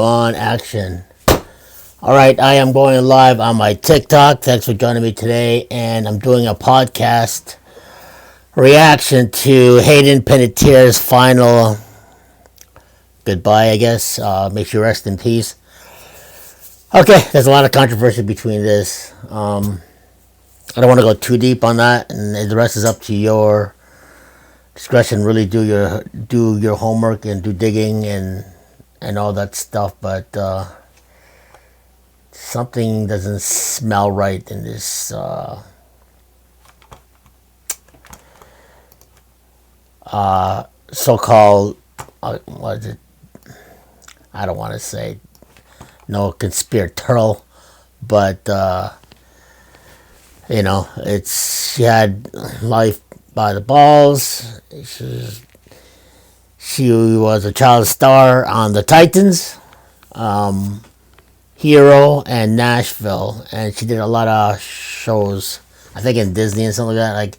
On action. All right, I am going live on my TikTok. Thanks for joining me today. And I'm doing a podcast reaction to Hayden Panetierre's final goodbye, I guess. May she rest in peace. Okay, there's a lot of controversy between this. I don't want to go too deep on that, and the rest is up to your discretion. Really do your homework and do digging and all that stuff, but something doesn't smell right in this so-called what is it? I don't want to say no conspiratorial, but she had life by the balls. She was a child star on the Titans, Hero, and Nashville, and she did a lot of shows, I think in Disney and something like that. Like,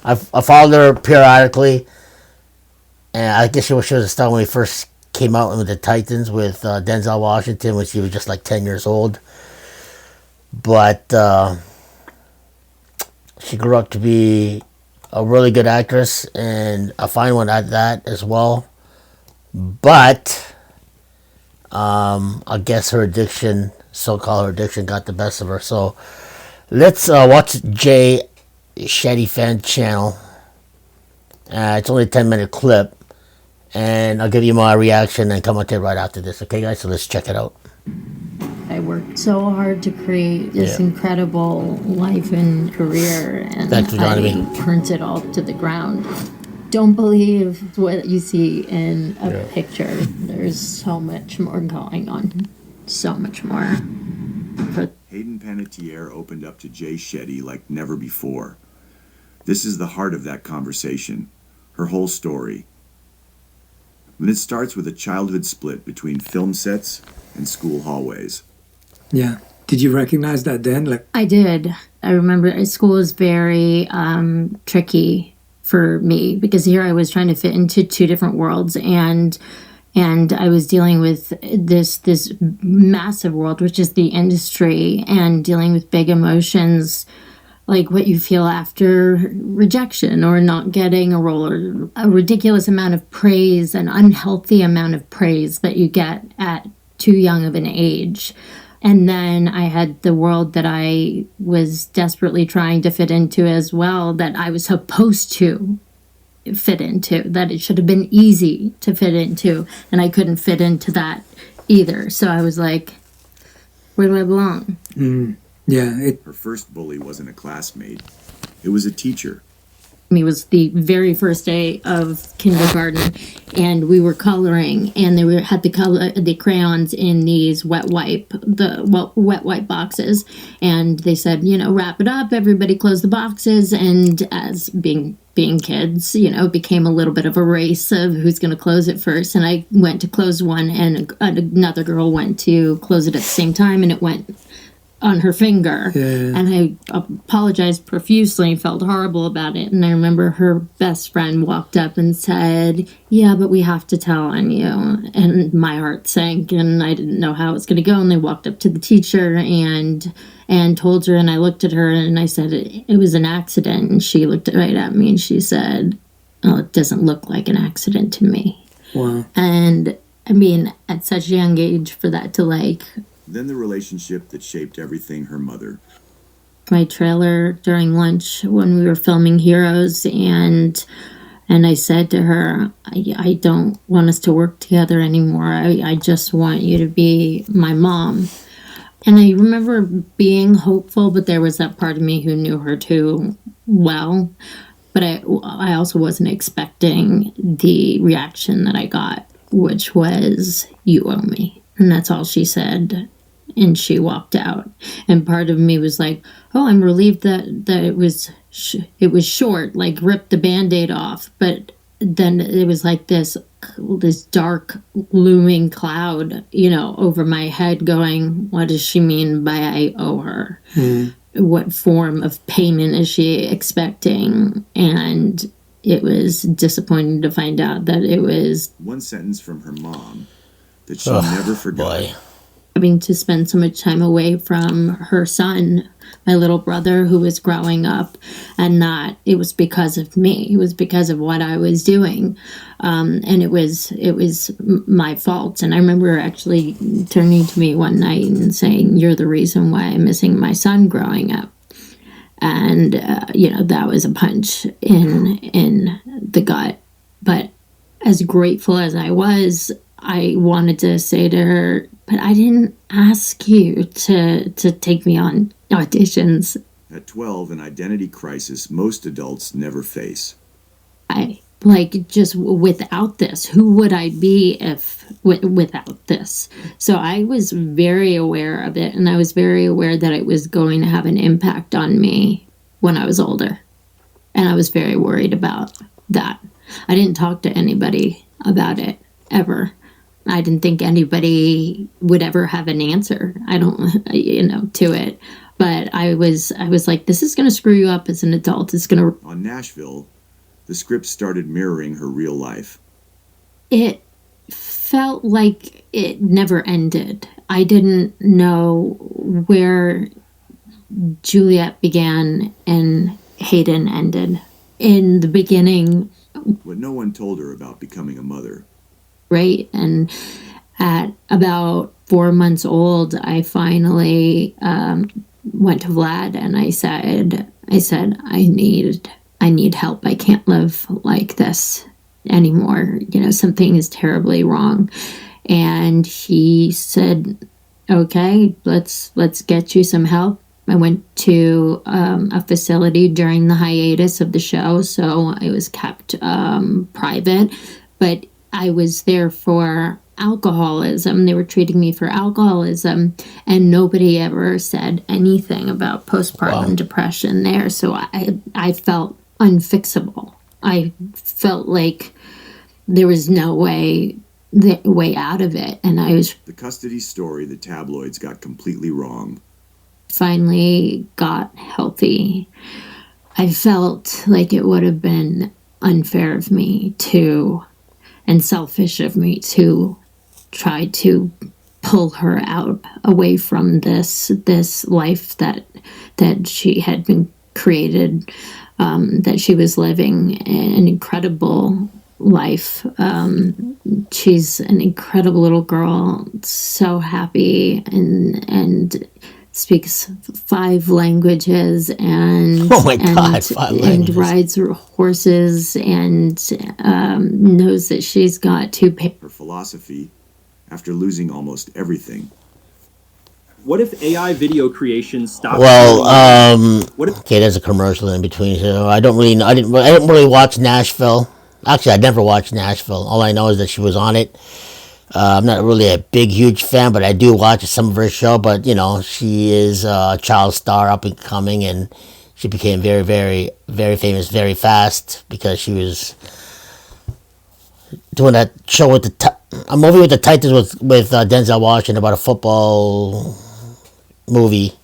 I followed her periodically, and I guess she was a star when we first came out with the Titans with Denzel Washington when she was just like 10 years old. But she grew up to be a really good actress and a fine one at that as well. But I guess her addiction, so-called addiction, got the best of her. So let's watch Jay Shetty Fan Channel. It's only a 10-minute clip, and I'll give you my reaction and commentate right after this. Okay, guys? So let's check it out. I worked so hard to create this incredible life and career, and I burnt it all to the ground. Don't believe what you see in a picture. There's so much more going on. So much more. Hayden Panetierre opened up to Jay Shetty like never before. This is the heart of that conversation, her whole story. When it starts with a childhood split between film sets and school hallways. Yeah. Did you recognize that then? I did. I remember school was very tricky for me because here I was trying to fit into two different worlds, and I was dealing with this massive world, which is the industry, and dealing with big emotions like what you feel after rejection or not getting a role, or a ridiculous amount of praise, an unhealthy amount of praise that you get at too young of an age. And then I had the world that I was desperately trying to fit into as well, that I was supposed to fit into, that it should have been easy to fit into, and I couldn't fit into that either. So I was like, where do I belong? Her first bully wasn't a classmate. It was a teacher. It was the very first day of kindergarten, and we were coloring, and they had the crayons in these wet wipe boxes, and they said, wrap it up, everybody close the boxes. And as being kids, it became a little bit of a race of who's going to close it first. And I went to close one, and another girl went to close it at the same time, and it went on her finger. And I apologized profusely and felt horrible about it. And I remember her best friend walked up and said, yeah, but we have to tell on you. And my heart sank, and I didn't know how it was going to go. And they walked up to the teacher and told her, and I looked at her and I said, it was an accident. And she looked right at me and she said, oh, it doesn't look like an accident to me. Wow. And I mean, at such a young age for that to Then the relationship that shaped everything, her mother. My trailer during lunch when we were filming Heroes, and I said to her, I don't want us to work together anymore. I just want you to be my mom. And I remember being hopeful, but there was that part of me who knew her too well. But I also wasn't expecting the reaction that I got, which was, you owe me. And that's all she said. And she walked out. And part of me was like, oh, I'm relieved that it was short, like ripped the Band-Aid off. But then it was like this dark looming cloud, over my head going, what does she mean by I owe her? What form of payment is she expecting? And it was disappointing to find out that it was one sentence from her mom that she never forgot. Boy. Having to spend so much time away from her son, my little brother, who was growing up, and not it was because of me. It was because of what I was doing, and it was my fault. And I remember actually turning to me one night and saying, "You're the reason why I'm missing my son growing up." And that was a punch in the gut. But as grateful as I was, I wanted to say to her, but I didn't ask you to take me on auditions. At 12, an identity crisis most adults never face. Just without this, who would I be without this? So I was very aware of it, and I was very aware that it was going to have an impact on me when I was older. And I was very worried about that. I didn't talk to anybody about it, ever. I didn't think anybody would ever have an answer. To it. But I was like, this is going to screw you up as an adult. It's going to... On Nashville, the script started mirroring her real life. It felt like it never ended. I didn't know where Juliet began and Hayden ended. In the beginning... What no one told her about becoming a mother. Right? And at about 4 months old, I finally went to Vlad and I said, I need help. I can't live like this anymore. Something is terribly wrong. And he said, okay, let's get you some help. I went to a facility during the hiatus of the show, so it was kept private. But I was there for alcoholism. They were treating me for alcoholism, and nobody ever said anything about postpartum depression there. So I felt unfixable. I felt like there was no way out of it. And I was... The custody story the tabloids got completely wrong. Finally got healthy. I felt like it would have been unfair of me and selfish of me to try to pull her out away from this life that she had been created, that she was living an incredible life. She's an incredible little girl, so happy and speaks 5 languages and 5 languages. And rides horses and knows that she's got 2 Her philosophy, after losing almost everything. What if AI video creation stopped? Okay, there's a commercial in between. So I didn't really watch Nashville. Actually, I never watched Nashville. All I know is that she was on it. I'm not really a big, huge fan, but I do watch some of her show. But, she is a child star, up and coming, and she became very, very, very famous very fast because she was doing that show with a movie with the Titans with Denzel Washington about a football movie,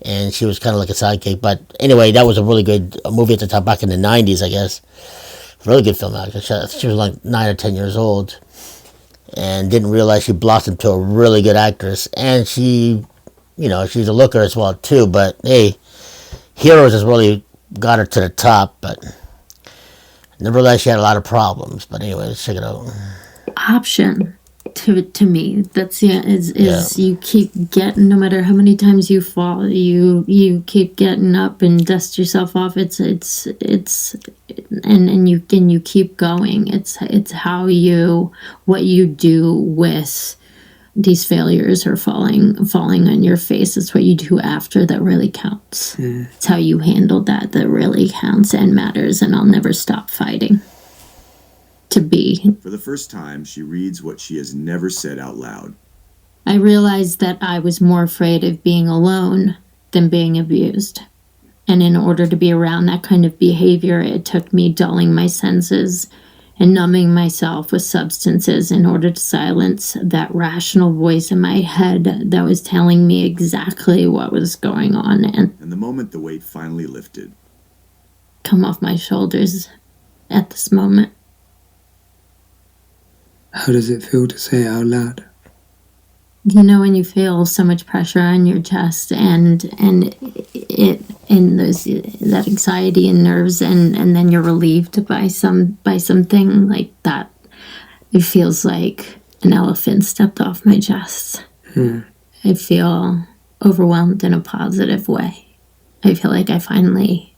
and she was kind of like a sidekick. But anyway, that was a really good movie at the time, back in the 90s, I guess. Really good film, actually. She was like 9 or 10 years old. And didn't realize she blossomed to a really good actress. And she, she's a looker as well, too. But, hey, Heroes has really got her to the top. But I never realized she had a lot of problems. But anyway, let's check it out. Option to me, that's you keep getting, no matter how many times you fall, you keep getting up and dust yourself off. And you keep going. It's what you do with these failures or falling on your face. It's what you do after that really counts. It's how you handle that really counts and matters. And I'll never stop fighting to be. For the first time, she reads what she has never said out loud. I realized that I was more afraid of being alone than being abused. And in order to be around that kind of behavior, it took me dulling my senses and numbing myself with substances in order to silence that rational voice in my head that was telling me exactly what was going on. And the moment the weight finally lifted. Come off my shoulders at this moment. How does it feel to say it out loud? You know, when you feel so much pressure on your chest and those that anxiety and nerves, and then you're relieved by something like that, it feels like an elephant stepped off my chest. I feel overwhelmed in a positive way. I feel like I finally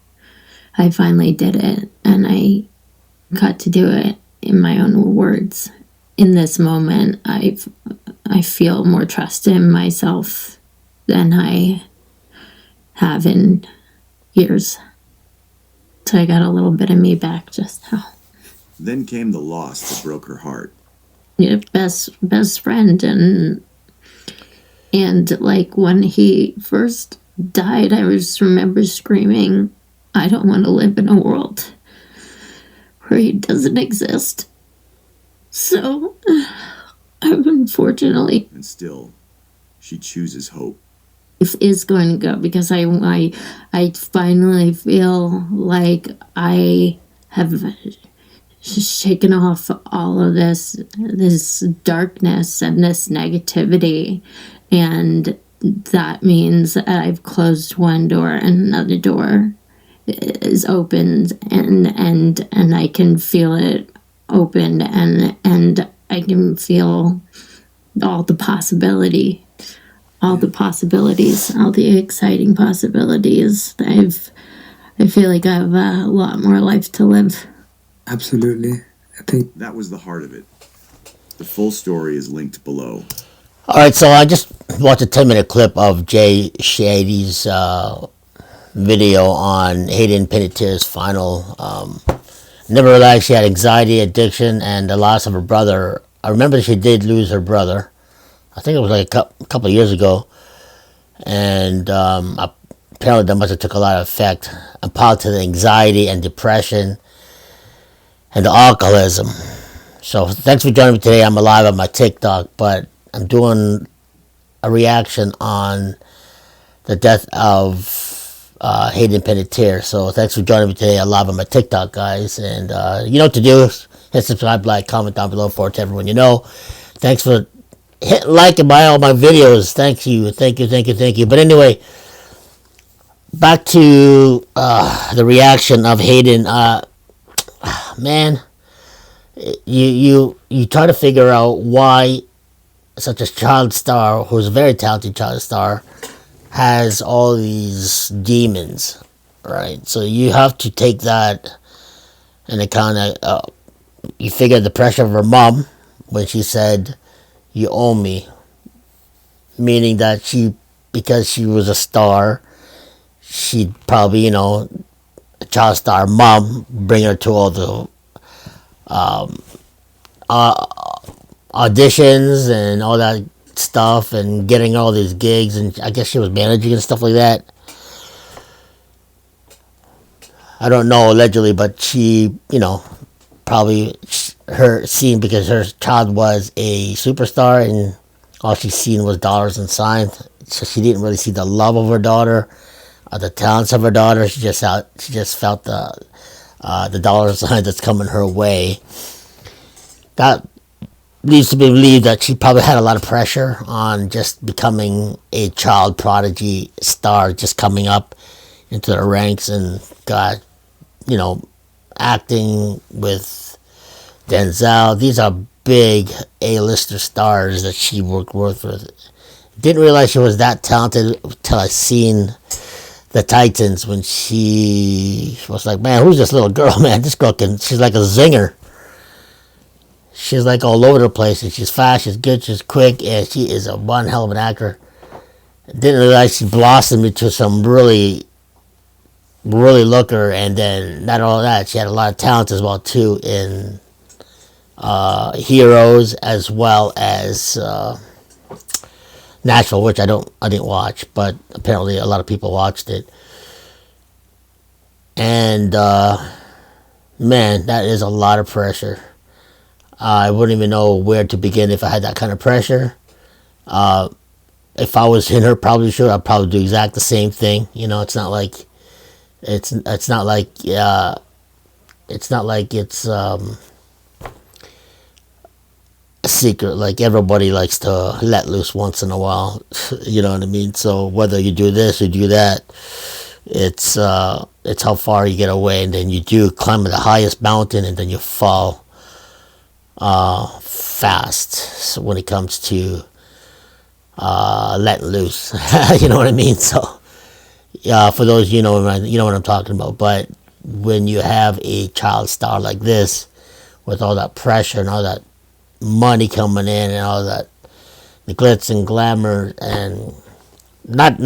did it, and I got to do it in my own words. In this moment, I feel more trust in myself than I have in years. So I got a little bit of me back just now. Then came the loss that broke her heart. Yeah, best friend, and like when he first died, I just remember screaming, I don't want to live in a world where he doesn't exist. So, unfortunately, And still, she chooses hope. life is going to go, because I finally feel like I have shaken off all of this darkness and this negativity, and that means that I've closed one door and another door is opened, and I can feel it open, and I can feel all the possibilities, all the exciting possibilities. I feel like I have a lot more life to live. Absolutely. I think That was the heart of it. The full story is linked below. All right, so I just watched a 10-minute clip of Jay Shady's video on Hayden Panetierre's final. Never realized she had anxiety, addiction, and the loss of her brother. I remember she did lose her brother. I think it was like a couple of years ago. And apparently that must have took a lot of effect upon to the anxiety and depression and the alcoholism. So thanks for joining me today. I'm live on my TikTok, but I'm doing a reaction on the death of Hayden Panettiere. So thanks for joining me today. I'm live on my TikTok, guys. And you know what to do. Hit subscribe, like, comment down below for it to everyone you know. Thanks for hit like and buy all my videos. Thank you. But anyway, back to the reaction of Hayden. Man, you try to figure out why such a child star, who's a very talented child star, has all these demons, right? So you have to take that and it kind of you figure the pressure of her mom when she said, "You owe me," meaning that because she was a star, she'd probably, a child star mom, bring her to all the auditions and all that stuff, and getting all these gigs, and I guess she was managing and stuff like that. I don't know, allegedly, but she, probably her seen, because her child was a superstar and all she seen was dollars and signs, so she didn't really see the love of her daughter or the talents of her daughter. She just felt the dollar sign that's coming her way. That leads to believe that she probably had a lot of pressure on just becoming a child prodigy star, just coming up into the ranks, and got, acting with Denzel. These are big A-lister stars that she worked with. Didn't realize she was that talented until I seen the Titans, when she was like, man, who's this little girl, man? This girl she's like a zinger. She's like all over the place, and she's fast, she's good, she's quick, and she is a one hell of an actor. Didn't realize she blossomed into some really looker, and then not all that, she had a lot of talent as well too in Heroes, as well as Nashville, which I didn't watch, but apparently a lot of people watched it. And man, that is a lot of pressure. I wouldn't even know where to begin if I had that kind of pressure. If I was in her probably shoe, I'd probably do exact the same thing. It's not like it's a secret. Like, everybody likes to let loose once in a while. You know what I mean? So whether you do this or do that, it's how far you get away, and then you do climb the highest mountain, and then you fall fast. So when it comes to letting loose, you know what I mean? So for those you know what I'm talking about. But when you have a child star like this, with all that pressure and all that money coming in and all that, the glitz and glamour, and not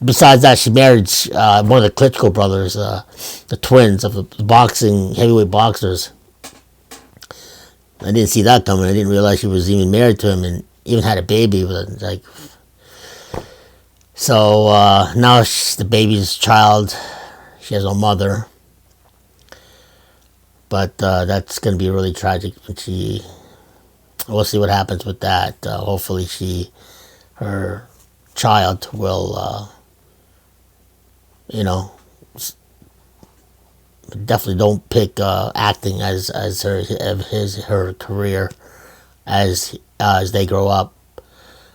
besides that, she married one of the Klitschko brothers, the twins of the boxing heavyweight boxers. I didn't see that coming. I didn't realize she was even married to him and even had a baby with him. Like, so now the baby's child. She has no mother. But that's going to be really tragic when we'll see what happens with that. Hopefully her child will, definitely don't pick acting as her career as they grow up.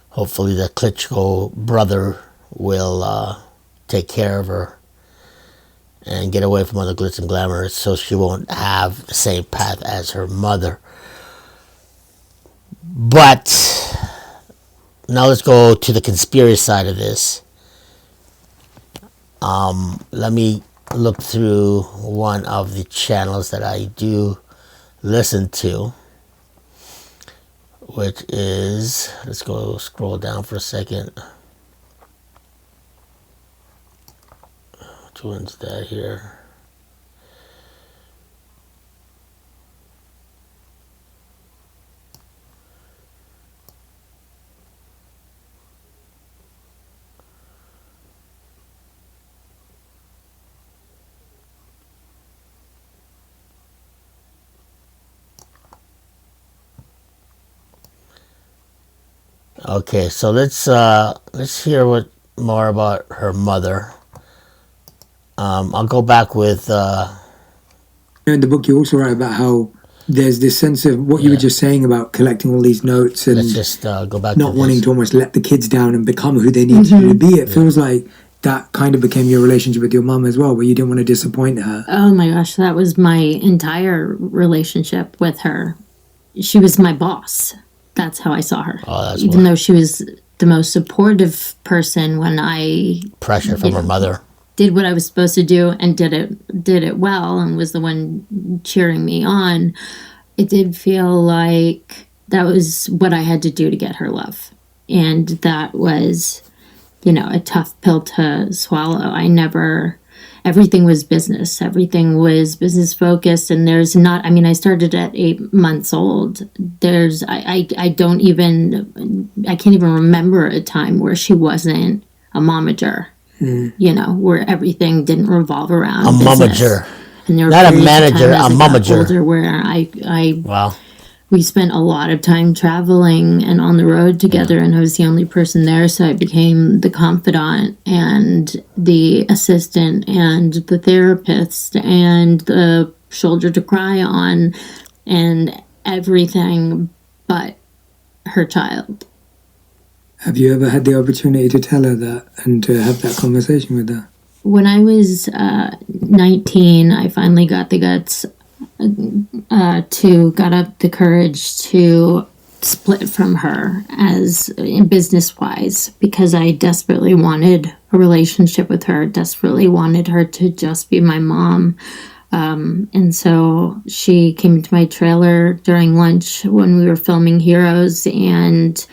Hopefully the Klitschko brother will take care of her and get away from all the glitz and glamour, so she won't have the same path as her mother. But now let's go to the conspiracy side of this. Let me look through one of the channels that I do listen to, which is, let's go scroll down for a second. Which one's that here? Okay, so let's hear more about her mother. I'll go back with. In the book, you also write about how there's this sense of what you were just saying about collecting all these notes and let's just go back. Not wanting to almost let the kids down and become who they need to be. It feels like that kind of became your relationship with your mum as well, where you didn't want to disappoint her. Oh my gosh, that was my entire relationship with her. She was my boss. That's how I saw her. Oh, that's even though she was the most supportive person when I pressure from her mother. Did what I was supposed to do and did it well and was the one cheering me on. It did feel like that was what I had to do to get her love. And that was, a tough pill to swallow. Everything was business. Everything was business focused. And I started at 8 months old. I can't even remember a time where she wasn't a momager. Where everything didn't revolve around a momager. And there not a manager, a momager. Older where wow. We spent a lot of time traveling and on the road together, and I was the only person there, so I became the confidant and the assistant and the therapist and the shoulder to cry on and everything but her child. Have you ever had the opportunity to tell her that and to have that conversation with her? When I was 19, I finally got the guts got up the courage to split from her as business wise, because I desperately wanted a relationship with her, desperately wanted her to just be my mom. And so she came into my trailer during lunch when we were filming Heroes, and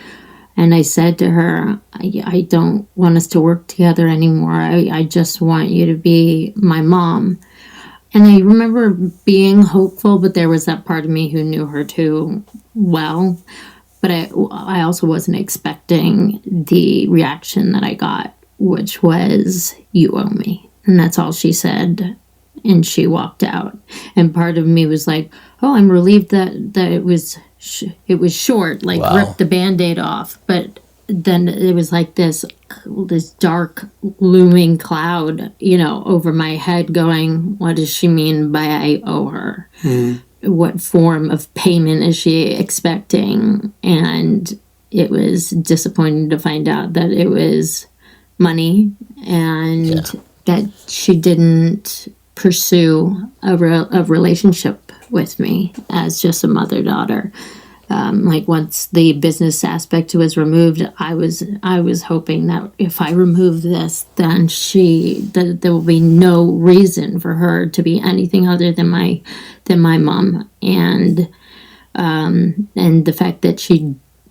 I said to her, I don't want us to work together anymore. I just want you to be my mom. And I remember being hopeful, but there was that part of me who knew her too well. But I also wasn't expecting the reaction that I got, which was, "You owe me." And that's all she said. And she walked out. And part of me was like, oh, I'm relieved that it was short, like wow. Ripped the Band-Aid off. But then it was like this dark looming cloud, over my head going, what does she mean by I owe her? what form of payment is she expecting? And it was disappointing to find out that it was money, and that she didn't pursue a relationship with me as just a mother-daughter. Like once the business aspect was removed, I was hoping that if I remove this, then that there will be no reason for her to be anything other than my mom. And the fact that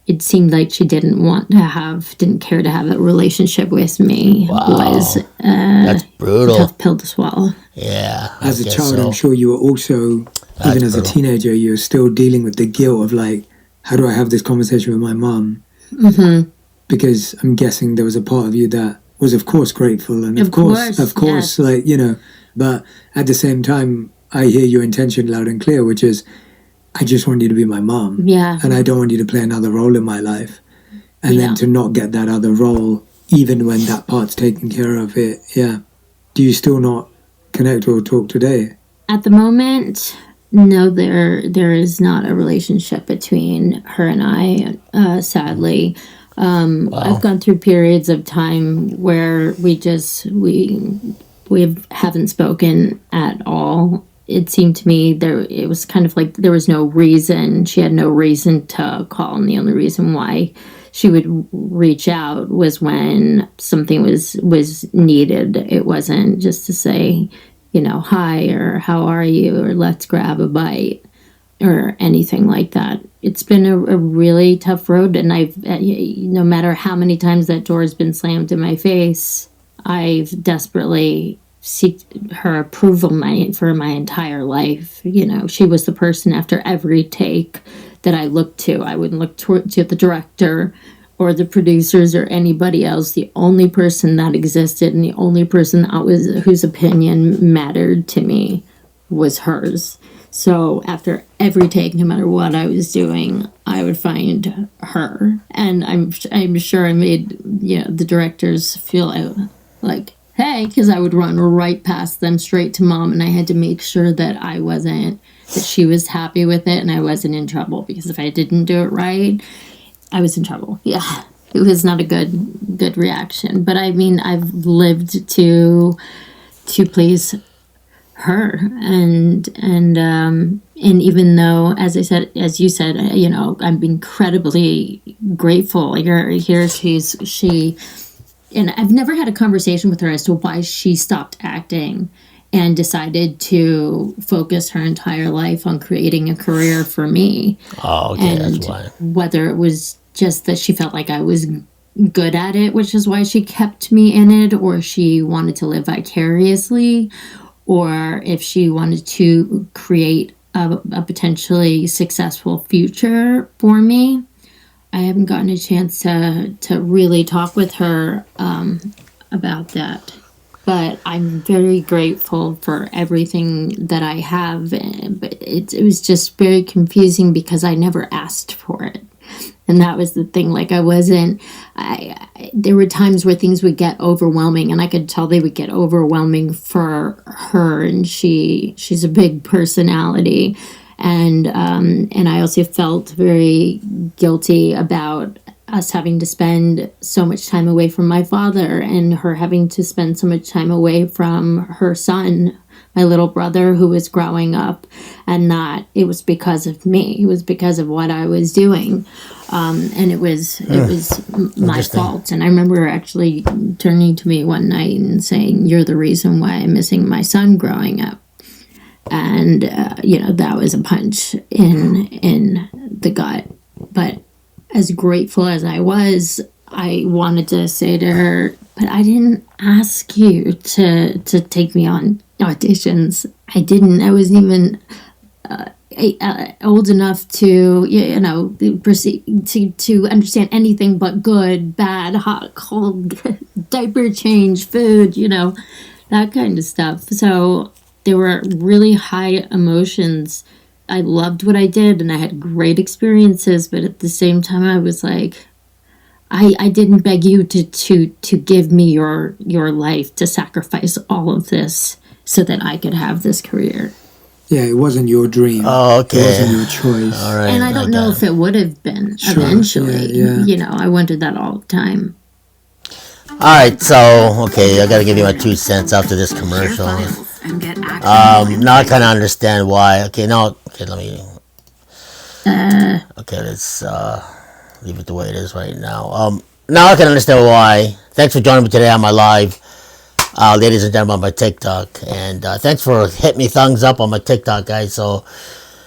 it seemed like she didn't care to have a relationship with me was That's brutal. a tough pill to swallow. Yeah. As a guess child, so. I'm sure you were also, That's even as a brutal. teenager, you're still dealing with the guilt of like, how do I have this conversation with my mom? Mm-hmm. Because I'm guessing there was a part of you that was, of course, grateful, and of course, yes. like, you know, but at the same time, I hear your intention loud and clear, which is, I just want you to be my mom. Yeah. And I don't want you to play another role in my life. And then to not get that other role, even when that part's taken care of it. Yeah. Do you still not connect or talk today? At the moment, no, there is not a relationship between her and I, sadly. I've gone through periods of time where we haven't spoken at all. It seemed to me it was kind of like there was no reason. She had no reason to call, and the only reason why she would reach out was when something was needed. It wasn't just to say, you know, hi, or how are you, or let's grab a bite, or anything like that. It's been a really tough road, and no matter how many times that door has been slammed in my face, I've desperately seek her approval for my entire life. You know, she was the person after every take that I looked to. I wouldn't look to the director or the producers or anybody else. The only person that existed and the only person whose opinion mattered to me was hers. So after every take, no matter what I was doing, I would find her. And I'm sure I made, you know, the directors feel like, hey, because I would run right past them straight to mom, and I had to make sure that that she was happy with it and I wasn't in trouble, because if I didn't do it right, I was in trouble. Yeah, it was not a good reaction. But I mean, I've lived to please her, and even though, as you said, you know, I'm incredibly grateful. She. And I've never had a conversation with her as to why she stopped acting and decided to focus her entire life on creating a career for me. Oh, okay, and that's why. Whether it was just that she felt like I was good at it, which is why she kept me in it, or she wanted to live vicariously, or if she wanted to create a potentially successful future for me. I haven't gotten a chance to really talk with her about that. But I'm very grateful for everything that I have. But it was just very confusing because I never asked for it. And that was the thing. Like, there were times where things would get overwhelming, and I could tell they would get overwhelming for her. And she's a big personality. And I also felt very guilty about us having to spend so much time away from my father, and her having to spend so much time away from her son, my little brother, who was growing up, and not, it was because of me. It was because of what I was doing. And it was my fault. And I remember her actually turning to me one night and saying, "You're the reason why I'm missing my son growing up." And, that was a punch in the gut. But as grateful as I was, I wanted to say to her, but I didn't ask you to take me on auditions. I didn't. I wasn't even old enough to, proceed to understand anything but good, bad, hot, cold, diaper change, food, that kind of stuff. So there were really high emotions. I loved what I did and I had great experiences, but at the same time I was like, I didn't beg you to give me your life, to sacrifice all of this so that I could have this career. Yeah, it wasn't your dream. Oh, okay. It wasn't your choice. All right. And I don't know if it would have been eventually. Yeah. You know, I wondered that all the time. All right, so okay, I gotta give you my 2 cents after this commercial. Now I kind of understand why. Okay, let me. Okay, let's leave it the way it is right now. Now I can understand why. Thanks for joining me today on my live, ladies and gentlemen, on my TikTok, and thanks for hitting me thumbs up on my TikTok, guys. So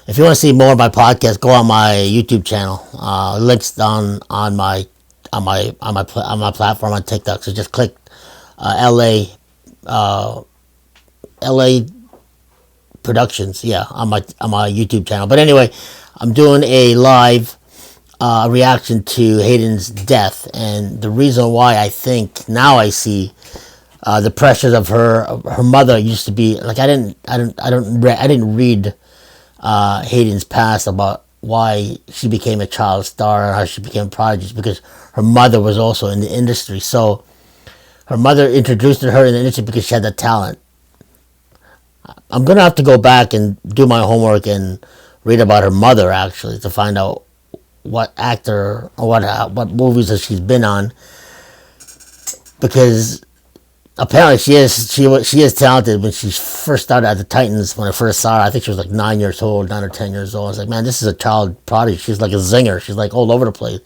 if you want to see more of my podcast, go on my YouTube channel. Links on my platform on TikTok. So just click LA Productions, on my YouTube channel. But anyway, I'm doing a live reaction to Hayden's death, and the reason why I think now I see the pressures of her mother used to be like I didn't read Hayden's past about why she became a child star and how she became a prodigy, because her mother was also in the industry. So her mother introduced her in the industry because she had the talent. I'm gonna have to go back and do my homework and read about her mother actually to find out what actor or what movies that she's been on, because apparently she is talented. When she first started at the Titans, when I first saw her, I think she was like 9 or 10 years old. I was like, man, this is a child prodigy. She's like a zinger. She's like all over the place.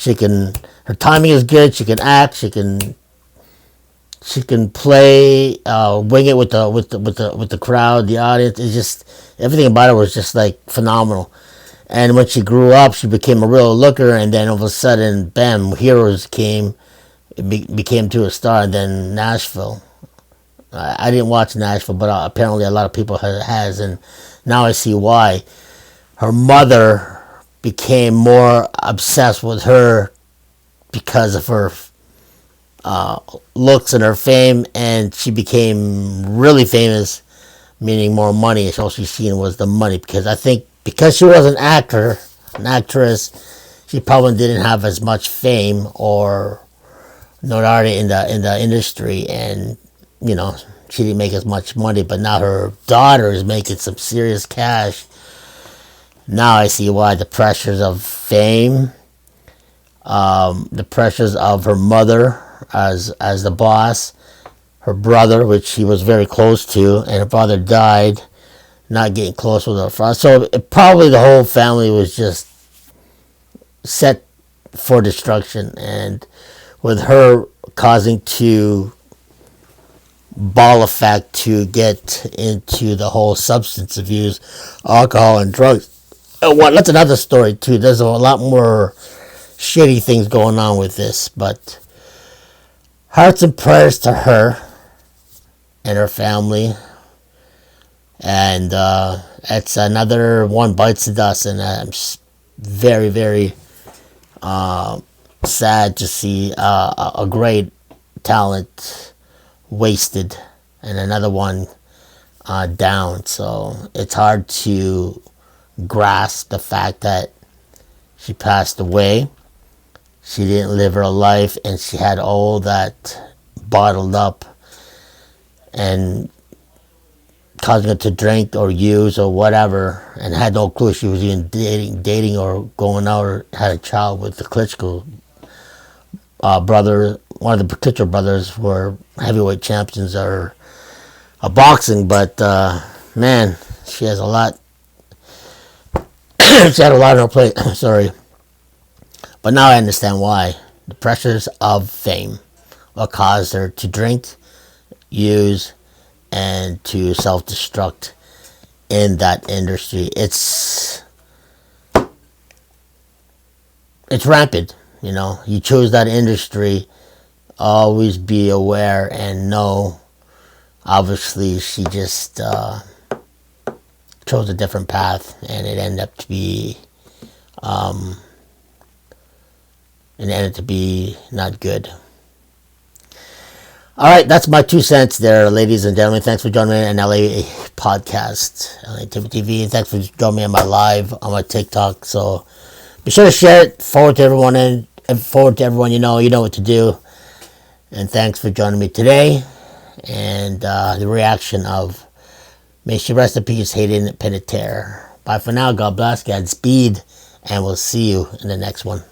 Her timing is good. She can act. She can play, wing it with the crowd, the audience. It's just everything about her was just like phenomenal. And when she grew up, she became a real looker, and then all of a sudden, bam, Heroes came. It became to a star, and then Nashville. I didn't watch Nashville, but apparently a lot of people has, and now I see why. Her mother became more obsessed with her because of her looks and her fame, and she became really famous, meaning more money. All she seen was the money, because I think because she was an actress, she probably didn't have as much fame or notoriety in the industry, and she didn't make as much money. But now her daughter is making some serious cash. Now I see why. The pressures of fame, the pressures of her mother as the boss, her brother, which she was very close to, and her father died, not getting close with her father. So probably the whole family was just set for destruction, and with her causing to ball effect to get into the whole substance abuse, alcohol and drugs. That's another story too. There's a lot more shitty things going on with this, but hearts and prayers to her and her family. And it's another one bites the dust, and I'm very, very sad to see a great talent wasted and another one down. So it's hard to grasp the fact that she passed away. She didn't live her life, and she had all that bottled up and causing her to drink or use or whatever, and had no clue she was even dating or going out or had a child with the Klitschko brother. One of the Klitschko brothers were heavyweight champions or boxing, but man, she has a lot. She had a lot on her plate. Sorry, but now I understand why. The pressures of fame what caused her to drink, use, and to self-destruct in that industry. It's rampant. You choose that industry, always be aware and know. Obviously, she just chose a different path, and it ended up to be not good. All right, that's my 2 cents there, ladies and gentlemen. Thanks for joining me on LA podcast, LAEntTV, and thanks for joining me on my live on my TikTok. So be sure to share it. Forward to everyone, and forward to everyone you know what to do. And thanks for joining me today, and the reaction of May she rest in peace, Hayden Panetierre. Bye for now. God bless. Godspeed. And we'll see you in the next one.